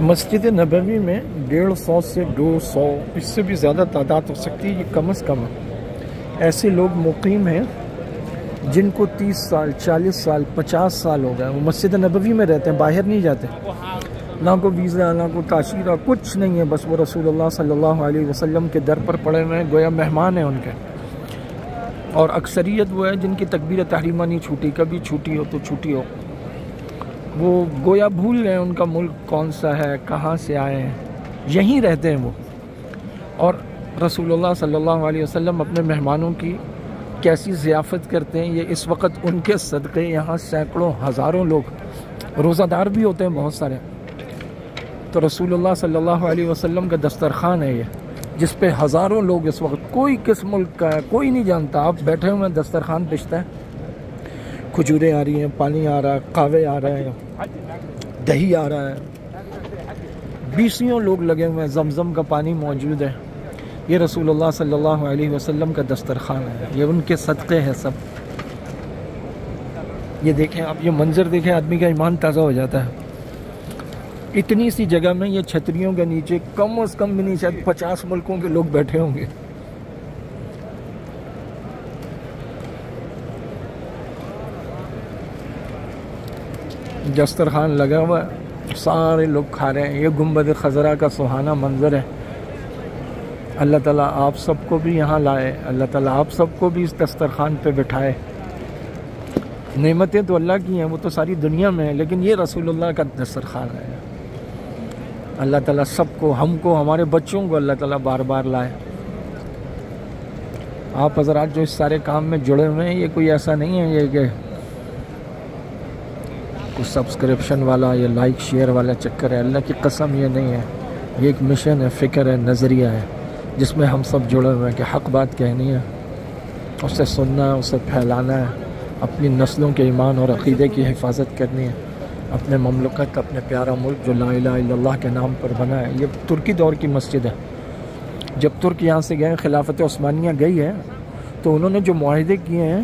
مسجد نبوی میں 150 سے 200 اس سے بھی زیادہ تعداد ہو سکتی ہے، یہ کم از کم ایسے لوگ مقیم ہیں جن کو 30 سال 40 سال 50 سال ہو گئے، وہ مسجد نبوی میں رہتے ہیں، باہر نہیں جاتے، نہ کو ویزا نہ کو تاشیرہ، کچھ نہیں ہے، بس وہ رسول اللہ صلی اللہ علیہ وسلم کے در پر پڑے ہوئے ہیں، گویا مہمان ہیں ان کے۔ اور اکثریت وہ ہے جن کی تکبیر تحریمہ نہیں چھوٹی، کبھی چھوٹی ہو تو چھوٹی ہو، وہ گویا بھول گئے ان کا ملک کون سا ہے، کہاں سے آئے ہیں، یہیں رہتے ہیں وہ۔ اور رسول اللہ صلی اللہ علیہ وسلم اپنے مہمانوں کی کیسی ضیافت کرتے ہیں، یہ اس وقت ان کے صدقے یہاں سینکڑوں ہزاروں لوگ روزہ دار بھی ہوتے ہیں بہت سارے۔ تو رسول اللہ صلی اللہ علیہ وسلم کا دسترخوان ہے یہ، جس پہ ہزاروں لوگ اس وقت، کوئی کس ملک کا ہے کوئی نہیں جانتا، آپ بیٹھے ہوئے ہیں، دسترخوان پشتا ہے، کھجوریں آ رہی ہیں، پانی آ رہا ہے، قہوے آ رہے ہیں، دہی آ رہا ہے، 20 لوگ لگے ہوئے ہیں، زمزم کا پانی موجود ہے۔ یہ رسول اللہ صلی اللہ علیہ وسلم کا دسترخوان ہے، یہ ان کے صدقے ہیں سب۔ یہ دیکھیں آپ، یہ منظر دیکھیں، آدمی کا ایمان تازہ ہو جاتا ہے۔ اتنی سی جگہ میں یہ چھتریوں کے نیچے کم از کم بھی نہیں، شاید 50 ملکوں کے لوگ بیٹھے ہوں گے۔ دسترخوان لگا ہوا ہے، سارے لوگ کھا رہے ہیں، یہ گنبد خضرا کا سہانا منظر ہے۔ اللہ تعالیٰ آپ سب کو بھی یہاں لائے، اللہ تعالیٰ آپ سب کو بھی اس دسترخوان پہ بٹھائے۔ نعمتیں تو اللہ کی ہیں، وہ تو ساری دنیا میں ہیں، لیکن یہ رسول اللہ کا دسترخوان ہے۔ اللہ تعالیٰ سب کو، ہم کو، ہمارے بچوں کو اللہ تعالیٰ بار بار لائے۔ آپ حضرات جو اس سارے کام میں جڑے ہوئے ہیں، یہ کوئی ایسا نہیں ہے یہ کہ کوئی سبسکرپشن والا یا لائک شیئر والا چکر ہے، اللہ کی قسم یہ نہیں ہے، یہ ایک مشن ہے، فکر ہے، نظریہ ہے، جس میں ہم سب جڑے ہوئے ہیں کہ حق بات کہنی ہے، اسے سننا ہے، اسے پھیلانا ہے، اپنی نسلوں کے ایمان اور عقیدے کی حفاظت کرنی ہے، اپنے مملکت، اپنے پیارا ملک جو لا الہ الا اللہ کے نام پر بنا ہے۔ یہ ترکی دور کی مسجد ہے۔ جب ترک یہاں سے گئے، خلافت عثمانیہ گئی ہے، تو انہوں نے جو معاہدے کیے ہیں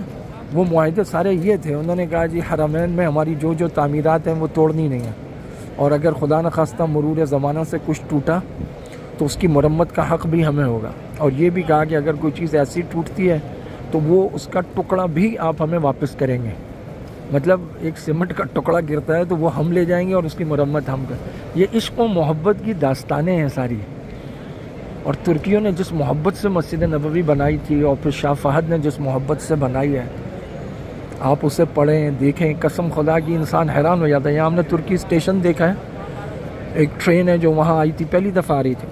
وہ معاہدے سارے یہ تھے، انہوں نے کہا جی حرمین میں ہماری جو تعمیرات ہیں وہ توڑنی نہیں ہیں، اور اگر خدا نخواستہ مرور زمانہ سے کچھ ٹوٹا تو اس کی مرمت کا حق بھی ہمیں ہوگا، اور یہ بھی کہا کہ اگر کوئی چیز ایسی ٹوٹتی ہے تو وہ اس کا ٹکڑا بھی آپ ہمیں واپس کریں گے، مطلب ایک سیمنٹ کا ٹکڑا گرتا ہے تو وہ ہم لے جائیں گے اور اس کی مرمت ہم کر۔ یہ عشق و محبت کی داستانیں ہیں ساری، اور ترکیوں نے جس محبت سے مسجد نبوی بنائی تھی، اور پھر شاہ فہد نے جس محبت سے بنائی ہے، آپ اسے پڑھیں، دیکھیں، قسم خدا کی انسان حیران ہو جاتا ہے۔ یہاں ہم نے ترکی اسٹیشن دیکھا ہے، ایک ٹرین ہے جو وہاں آئی تھی، پہلی دفعہ آ رہی تھی،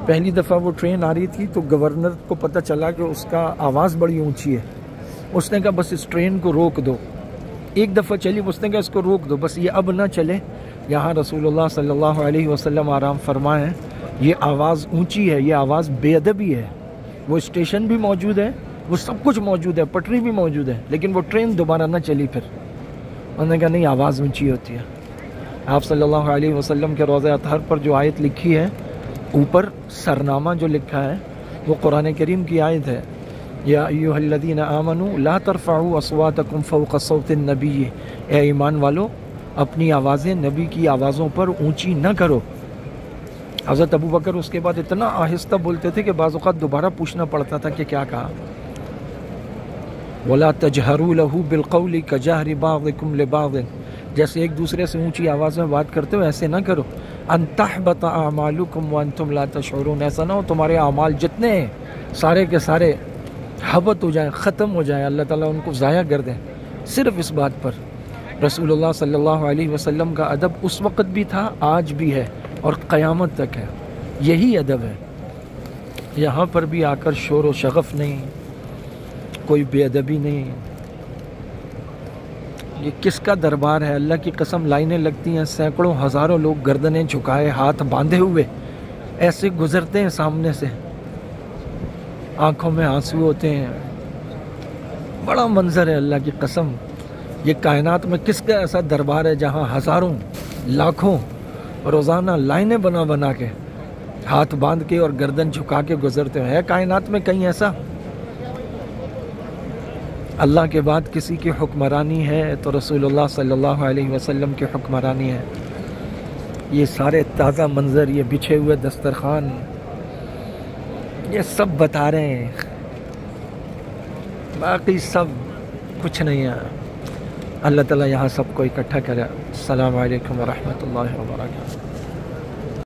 پہلی دفعہ وہ ٹرین آ رہی تھی تو گورنر کو پتہ چلا کہ اس کا آواز بڑی اونچی ہے، اس نے کہا بس اس ٹرین کو روک دو، ایک دفعہ چلی، اس نے کہا اس کو روک دو، بس یہ اب نہ چلے، یہاں رسول اللہ صلی اللہ علیہ وسلم آرام فرمائیں، یہ آواز اونچی ہے، یہ آواز بے ادبی ہے۔ وہ اسٹیشن بھی موجود ہے، وہ سب کچھ موجود ہے، پٹری بھی موجود ہے، لیکن وہ ٹرین دوبارہ نہ چلی۔ پھر انہوں نے کہا نہیں، آواز اونچی ہوتی ہے۔ آپ صلی اللہ علیہ وسلم کے روضہ اطہر پر جو آیت لکھی ہے، اوپر سرنامہ جو لکھا ہے وہ قرآن کریم کی آیت ہے، یا ایھا الذین آمنوا لا ترفعوا اصواتکم فوق صوت النبی، اے ایمان والو اپنی آوازیں نبی کی آوازوں پر اونچی نہ کرو۔ حضرت ابو بکر اس کے بعد اتنا آہستہ بولتے تھے کہ بعض اوقات دوبارہ پوچھنا پڑتا تھا کہ کیا کہا۔ وَلَا تَجْهَرُوا لَهُ بِالْقَوْلِ كَجَهْرِ بَعْضِكُمْ لِبَعْضٍ، جیسے ایک دوسرے سے اونچی آواز میں بات کرتے ہو ایسے نہ کرو۔ أَن تَحْبَطَ أَعْمَالُكُمْ وَأَنْتُمْ لَا تَشْعُرُونَ، ایسا نہ ہو تمہارے اعمال جتنے ہیں سارے کے سارے حبط ہو جائیں، ختم ہو جائیں، اللہ تعالیٰ ان کو ضائع کر دیں، صرف اس بات پر۔ رسول اللہ صلی اللہ علیہ وسلم کا ادب اس وقت بھی تھا، آج بھی ہے، اور قیامت تک ہے، یہی ادب ہے۔ یہاں پر بھی آ کر شور و شغف نہیں، کوئی بے ادبی نہیں۔ یہ کس کا دربار ہے؟ اللہ کی قسم، لائنیں لگتی ہیں، سینکڑوں ہزاروں لوگ گردنیں جھکائے، ہاتھ باندھے ہوئے ایسے گزرتے ہیں سامنے سے، آنکھوں میں آنسو ہوتے ہیں، بڑا منظر ہے اللہ کی قسم۔ یہ کائنات میں کس کا ایسا دربار ہے جہاں ہزاروں لاکھوں روزانہ لائنیں بنا بنا کے ہاتھ باندھ کے اور گردن جھکا کے گزرتے ہیں؟ کائنات میں کہیں ایسا؟ اللہ کے بعد کسی کی حکمرانی ہے تو رسول اللہ صلی اللہ علیہ وسلم کی حکمرانی ہے۔ یہ سارے تازہ منظر، یہ بچھے ہوئے دسترخوان، یہ سب بتا رہے ہیں، باقی سب کچھ نہیں ہے۔ اللہ تعالیٰ یہاں سب کو اکٹھا کرے۔ السلام علیکم ورحمۃ اللہ وبرکاتہ۔